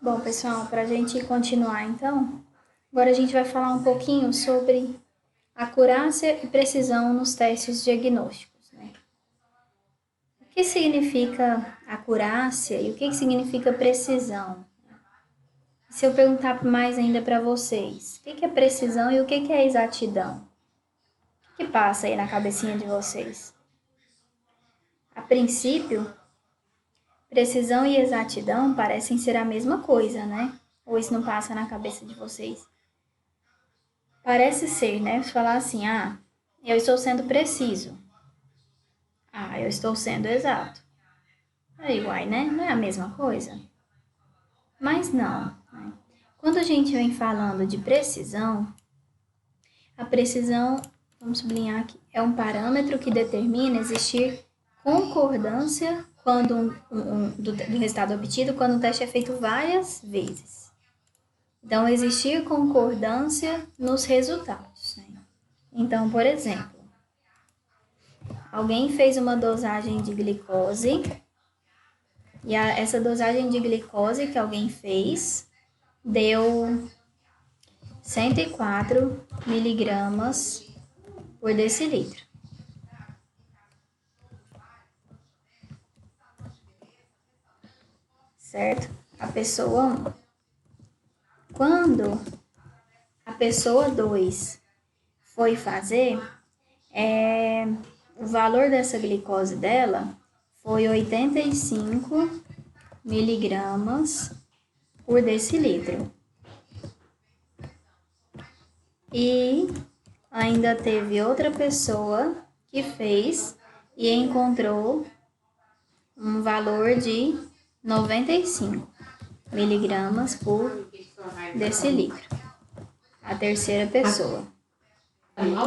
Bom, pessoal, para a gente continuar então, agora a gente vai falar um pouquinho sobre acurácia e precisão nos testes diagnósticos, né? O que significa acurácia e o que significa precisão? Se eu perguntar mais ainda para vocês, o que é precisão e o que é exatidão? O que passa aí na cabecinha de vocês? A princípio, precisão e exatidão parecem ser a mesma coisa, né? Ou isso não passa na cabeça de vocês? Parece ser, né? Se falar assim, eu estou sendo preciso. Eu estou sendo exato. É igual, né? Não é a mesma coisa? Mas não, né? Quando a gente vem falando de precisão, a precisão, vamos sublinhar aqui, é um parâmetro que determina existir concordância do resultado obtido quando o teste é feito várias vezes. Então, existir concordância nos resultados, né? Então, por exemplo, alguém fez uma dosagem de glicose e essa dosagem de glicose que alguém fez deu 104 miligramas por decilitro. Certo? A pessoa 1. Quando a pessoa 2 foi fazer, o valor dessa glicose dela foi 85 miligramas por decilitro. E ainda teve outra pessoa que fez e encontrou um valor de 95 miligramas por decilitro. A terceira pessoa.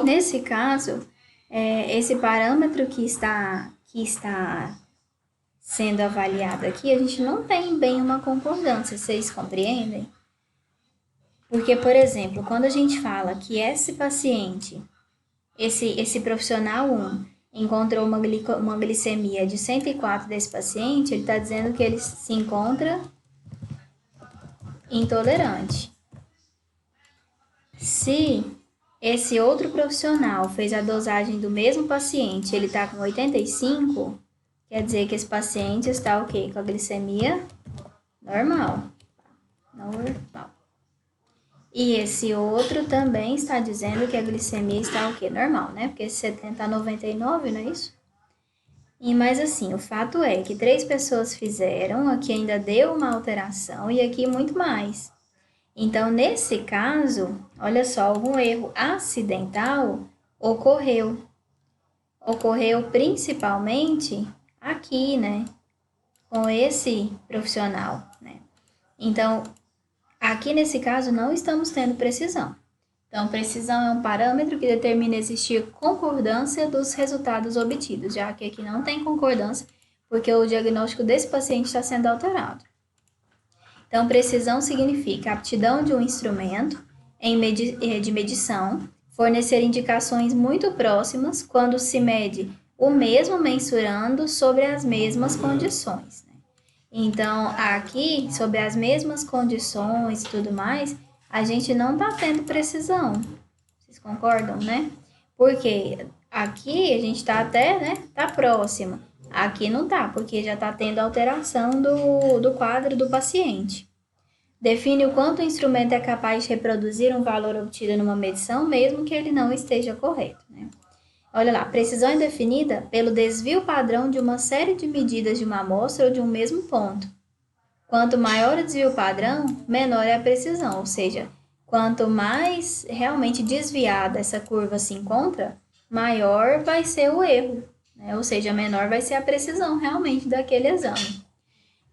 Nesse caso, esse parâmetro que está sendo avaliado aqui, a gente não tem bem uma concordância, vocês compreendem? Porque, por exemplo, quando a gente fala que esse paciente, esse profissional 1, encontrou uma glicemia de 104 desse paciente, ele está dizendo que ele se encontra intolerante. Se esse outro profissional fez a dosagem do mesmo paciente, ele está com 85, quer dizer que esse paciente está o quê? Com a glicemia normal. Normal. E esse outro também está dizendo que a glicemia está o quê? Normal, né? Porque esse 70 a 99, não é isso? Mas assim, o fato é que 3 pessoas fizeram, aqui ainda deu uma alteração e aqui muito mais. Então, nesse caso, olha só, algum erro acidental ocorreu. Ocorreu principalmente aqui, né? Com esse profissional, né? Então, aqui nesse caso não estamos tendo precisão. Então, precisão é um parâmetro que determina existir concordância dos resultados obtidos, já que aqui não tem concordância, porque o diagnóstico desse paciente está sendo alterado. Então, precisão significa aptidão de um instrumento de medição, fornecer indicações muito próximas quando se mede o mesmo mensurando sobre as mesmas condições. Né? Então, aqui, sobre as mesmas condições e tudo mais, a gente não está tendo precisão. Vocês concordam, né? Porque aqui a gente está até, né? Está próximo. Aqui não tá, porque já está tendo alteração do quadro do paciente. Define o quanto o instrumento é capaz de reproduzir um valor obtido numa medição, mesmo que ele não esteja correto. Né? Olha lá, precisão é definida pelo desvio padrão de uma série de medidas de uma amostra ou de um mesmo ponto. Quanto maior o desvio padrão, menor é a precisão, ou seja, quanto mais realmente desviada essa curva se encontra, maior vai ser o erro. Ou seja, menor vai ser a precisão realmente daquele exame.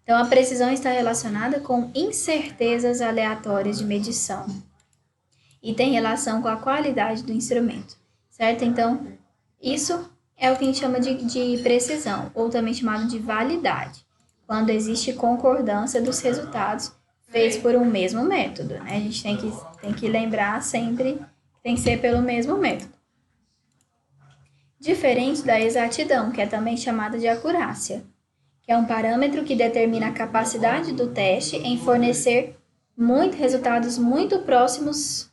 Então, a precisão está relacionada com incertezas aleatórias de medição e tem relação com a qualidade do instrumento, certo? Então, isso é o que a gente chama de precisão, ou também chamado de validade, quando existe concordância dos resultados feitos por um mesmo método, né? A gente tem que lembrar sempre que tem que ser pelo mesmo método. Diferente da exatidão, que é também chamada de acurácia, que é um parâmetro que determina a capacidade do teste em fornecer resultados muito próximos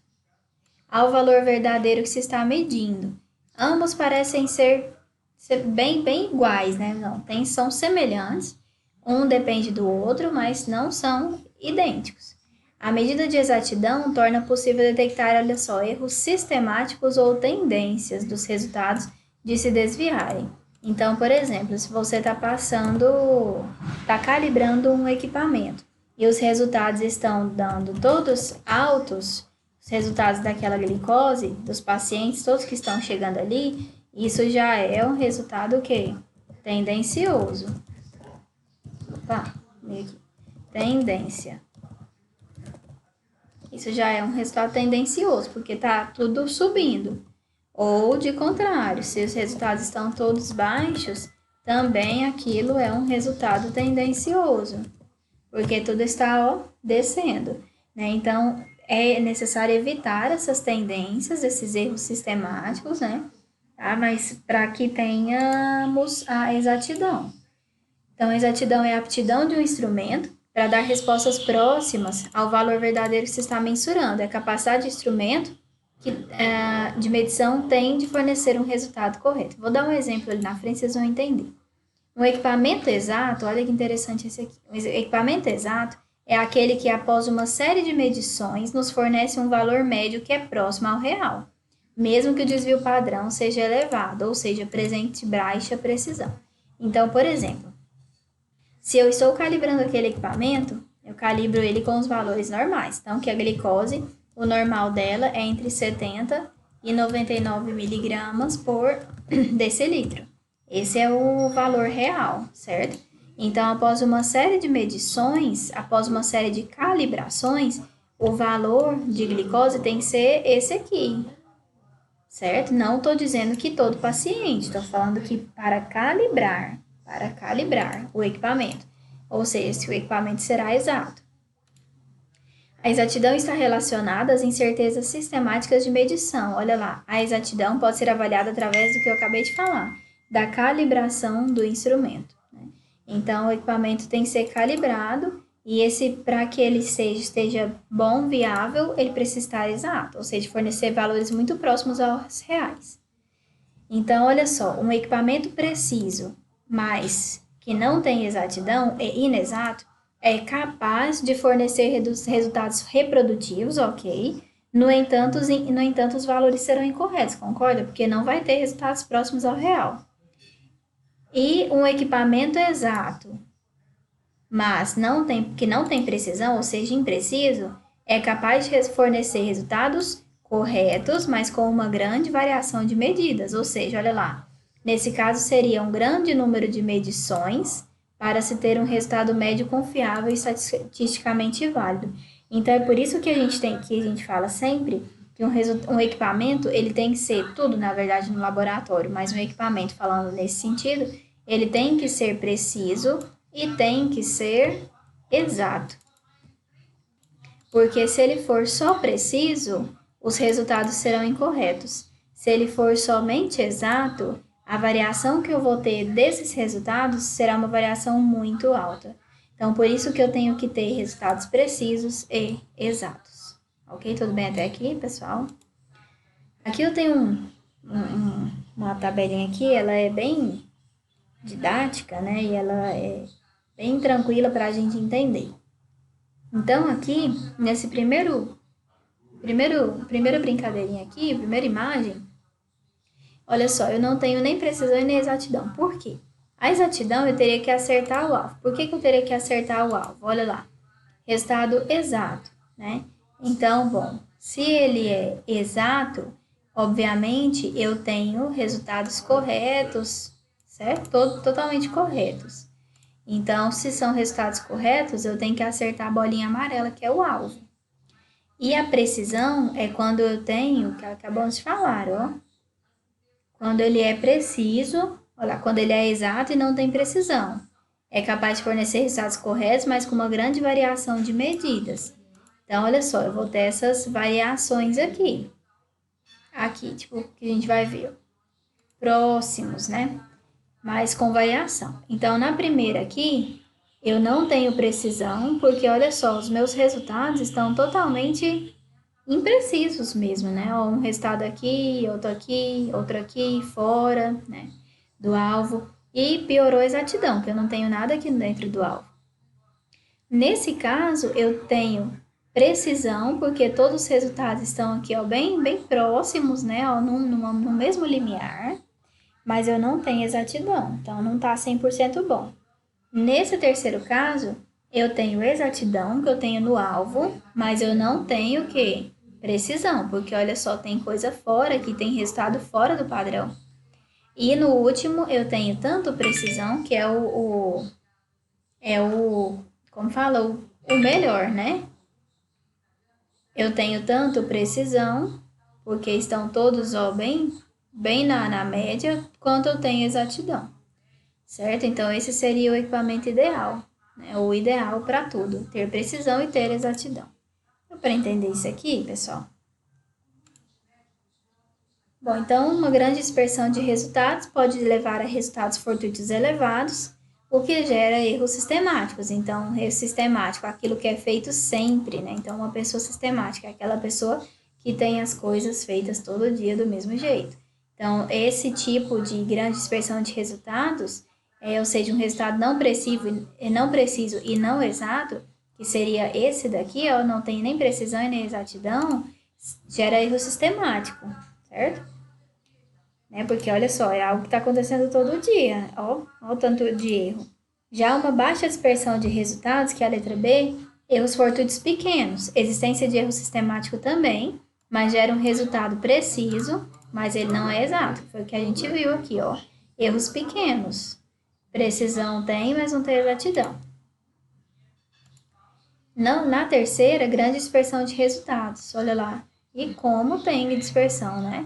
ao valor verdadeiro que se está medindo. Ambos parecem ser bem iguais, né? Não, são semelhantes, um depende do outro, mas não são idênticos. A medida de exatidão torna possível detectar, olha só, erros sistemáticos ou tendências dos resultados de se desviarem. Então, por exemplo, se você está calibrando um equipamento e os resultados estão dando todos altos, os resultados daquela glicose dos pacientes, todos que estão chegando ali, isso já é um resultado que tendencioso. Opa, tendência. Isso já é um resultado tendencioso, porque está tudo subindo. Ou, de contrário, se os resultados estão todos baixos, também aquilo é um resultado tendencioso, porque tudo está descendo, né? Então, é necessário evitar essas tendências, esses erros sistemáticos, né? Tá? Mas para que tenhamos a exatidão. Então, a exatidão é a aptidão de um instrumento para dar respostas próximas ao valor verdadeiro que se está mensurando. É a capacidade do instrumento de medição tem de fornecer um resultado correto. Vou dar um exemplo ali na frente, vocês vão entender. Um equipamento exato, olha que interessante esse aqui. Um equipamento exato é aquele que, após uma série de medições, nos fornece um valor médio que é próximo ao real, mesmo que o desvio padrão seja elevado, ou seja, presente baixa precisão. Então, por exemplo, se eu estou calibrando aquele equipamento, eu calibro ele com os valores normais. Então, que a glicose, o normal dela é entre 70 e 99 miligramas por decilitro. Esse é o valor real, certo? Então, após uma série de medições, após uma série de calibrações, o valor de glicose tem que ser esse aqui, certo? Não estou dizendo que todo paciente, estou falando que para calibrar o equipamento, ou seja, se o equipamento será exato. A exatidão está relacionada às incertezas sistemáticas de medição. Olha lá, a exatidão pode ser avaliada através do que eu acabei de falar, da calibração do instrumento, né? Então, o equipamento tem que ser calibrado e para que ele esteja bom, viável, ele precisa estar exato, ou seja, fornecer valores muito próximos aos reais. Então, olha só, um equipamento preciso, mas que não tem exatidão, é inexato, é capaz de fornecer resultados reprodutivos, ok? No entanto, os valores serão incorretos, concorda? Porque não vai ter resultados próximos ao real. E um equipamento exato, mas que não tem precisão, ou seja, impreciso, é capaz de fornecer resultados corretos, mas com uma grande variação de medidas. Ou seja, olha lá, nesse caso seria um grande número de medições para se ter um resultado médio confiável e estatisticamente válido. Então, é por isso que a gente fala sempre que um equipamento, ele tem que ser tudo, na verdade, no laboratório, mas um equipamento, falando nesse sentido, ele tem que ser preciso e tem que ser exato. Porque se ele for só preciso, os resultados serão incorretos. Se ele for somente exato, a variação que eu vou ter desses resultados será uma variação muito alta. Então, por isso que eu tenho que ter resultados precisos e exatos. Ok? Tudo bem até aqui, pessoal? Aqui eu tenho uma tabelinha aqui, ela é bem didática, né? E ela é bem tranquila para a gente entender. Então, aqui, nesse primeira brincadeirinha aqui, primeira imagem, olha só, eu não tenho nem precisão e nem exatidão. Por quê? A exatidão eu teria que acertar o alvo. Por que eu teria que acertar o alvo? Olha lá, resultado exato, né? Então, bom, se ele é exato, obviamente eu tenho resultados corretos, certo? Totalmente corretos. Então, se são resultados corretos, eu tenho que acertar a bolinha amarela, que é o alvo. E a precisão é quando eu tenho, que acabamos de falar, ó. Quando ele é preciso, olha, quando ele é exato e não tem precisão. É capaz de fornecer resultados corretos, mas com uma grande variação de medidas. Então, olha só, eu vou ter essas variações aqui. Aqui, tipo, que a gente vai ver. Próximos, né? mas com variação. Então, na primeira aqui, eu não tenho precisão, porque olha só, os meus resultados estão totalmente imprecisos mesmo, né? Ó, um resultado aqui, outro aqui, fora, né? Do alvo. E piorou a exatidão, que eu não tenho nada aqui dentro do alvo. Nesse caso, eu tenho precisão, porque todos os resultados estão aqui, ó, bem próximos, né? Ó, no mesmo limiar, mas eu não tenho exatidão, então não tá 100% bom. Nesse terceiro caso, eu tenho exatidão, que eu tenho no alvo, mas eu não tenho o quê? Precisão, porque olha só, tem coisa fora, que tem resultado fora do padrão. E no último, eu tenho tanto precisão, que é como fala, o melhor, né? Eu tenho tanto precisão, porque estão todos, ó, bem na média, quanto eu tenho exatidão, certo? Então, esse seria o equipamento ideal, né? O ideal para tudo, ter precisão e ter exatidão. Para entender isso aqui, pessoal? Bom, então, uma grande dispersão de resultados pode levar a resultados fortuitos elevados, o que gera erros sistemáticos. Então, erro sistemático, aquilo que é feito sempre, né? Então, uma pessoa sistemática é aquela pessoa que tem as coisas feitas todo dia do mesmo jeito. Então, esse tipo de grande dispersão de resultados, ou seja, um resultado não preciso e não exato, que seria esse daqui, ó, não tem nem precisão e nem exatidão, gera erro sistemático, certo? Né? Porque olha só, é algo que está acontecendo todo dia, ó o tanto de erro. Já uma baixa dispersão de resultados, que é a letra B, erros fortuitos pequenos, existência de erro sistemático também, mas gera um resultado preciso, mas ele não é exato, foi o que a gente viu aqui, ó. Erros pequenos, precisão tem, mas não tem exatidão. Não, na terceira, grande dispersão de resultados, olha lá. E como tem dispersão, né?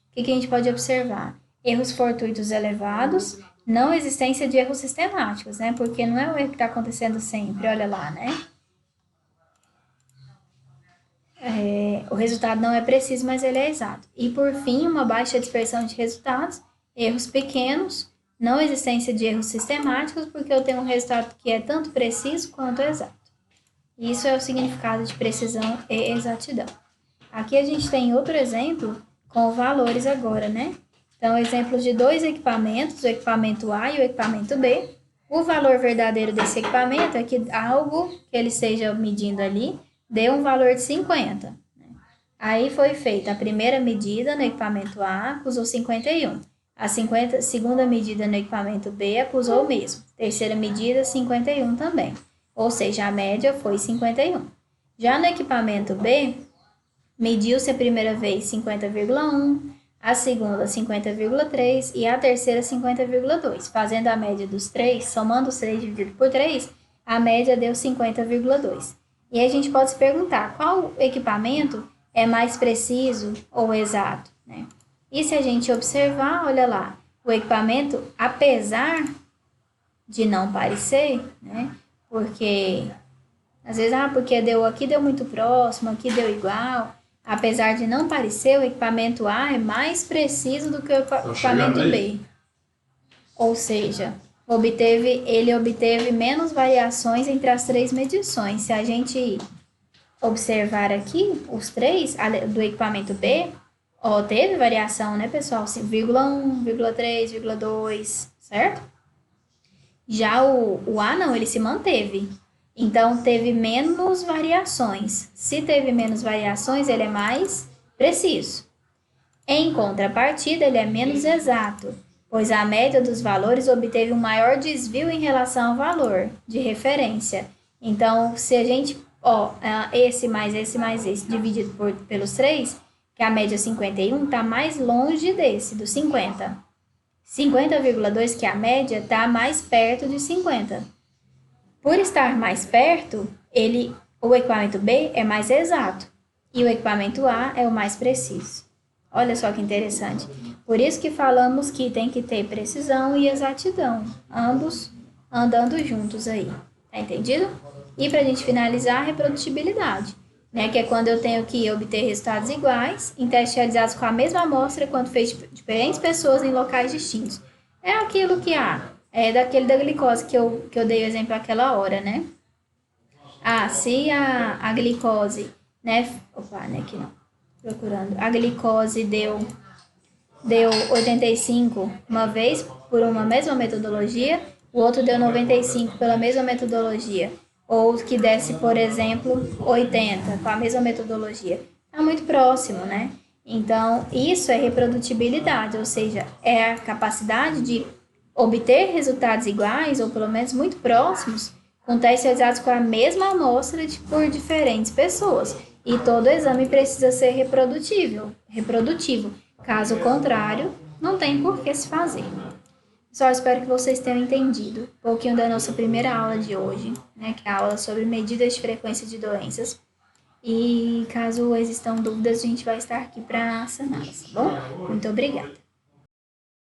O que a gente pode observar? Erros fortuitos elevados, não existência de erros sistemáticos, né? Porque não é o erro que está acontecendo sempre, olha lá, né? O resultado não é preciso, mas ele é exato. E por fim, uma baixa dispersão de resultados, erros pequenos, não existência de erros sistemáticos, porque eu tenho um resultado que é tanto preciso quanto exato. Isso é o significado de precisão e exatidão. Aqui a gente tem outro exemplo com valores agora, né? Então, exemplo de dois equipamentos, o equipamento A e o equipamento B. O valor verdadeiro desse equipamento é que algo que ele esteja medindo ali deu um valor de 50. Aí foi feita a primeira medida no equipamento A, acusou 51. A segunda medida no equipamento B acusou o mesmo. Terceira medida, 51 também. Ou seja, a média foi 51. Já no equipamento B, mediu-se a primeira vez 50,1, a segunda 50,3 e a terceira 50,2. Fazendo a média dos três, somando os 3 dividido por 3, a média deu 50,2. E a gente pode se perguntar, qual equipamento é mais preciso ou exato, né? E se a gente observar, olha lá, o equipamento, apesar de não parecer, né? Porque às vezes, porque aqui deu muito próximo, aqui deu igual. Apesar de não parecer, o equipamento A é mais preciso do que o equipamento B. Ou seja, ele obteve menos variações entre as três medições. Se a gente observar aqui, os três do equipamento B, ó, teve variação, né, pessoal? 0,1, 0,3, 0,2, certo? Já o A não, ele se manteve. Então, teve menos variações. Se teve menos variações, ele é mais preciso. Em contrapartida, ele é menos exato, pois a média dos valores obteve um maior desvio em relação ao valor de referência. Então, se a gente, esse mais esse, dividido pelos 3, que a média 51, está mais longe desse, do 50. 50,2, que é a média, está mais perto de 50. Por estar mais perto, o equipamento B é mais exato e o equipamento A é o mais preciso. Olha só que interessante. Por isso que falamos que tem que ter precisão e exatidão, ambos andando juntos aí. Tá entendido? E para a gente finalizar, a reprodutibilidade, né? Que é quando eu tenho que obter resultados iguais em testes realizados com a mesma amostra quando fez diferentes pessoas em locais distintos. É aquilo que é daquele da glicose que eu dei o exemplo aquela hora, né? Se a glicose, né? Opa, né, aqui não. Procurando. A glicose deu 85 uma vez por uma mesma metodologia, o outro deu 95 pela mesma metodologia. Ou que desse, por exemplo, 80 com a mesma metodologia. É muito próximo, né? Então, isso é reprodutibilidade, ou seja, é a capacidade de obter resultados iguais, ou pelo menos muito próximos, com testes realizados com a mesma amostra por diferentes pessoas. E todo exame precisa ser reprodutivo. Caso contrário, não tem por que se fazer. Só espero que vocês tenham entendido um pouquinho da nossa primeira aula de hoje, né, que é a aula sobre medidas de frequência de doenças. E caso existam dúvidas, a gente vai estar aqui para saná-las, tá bom? Muito obrigada.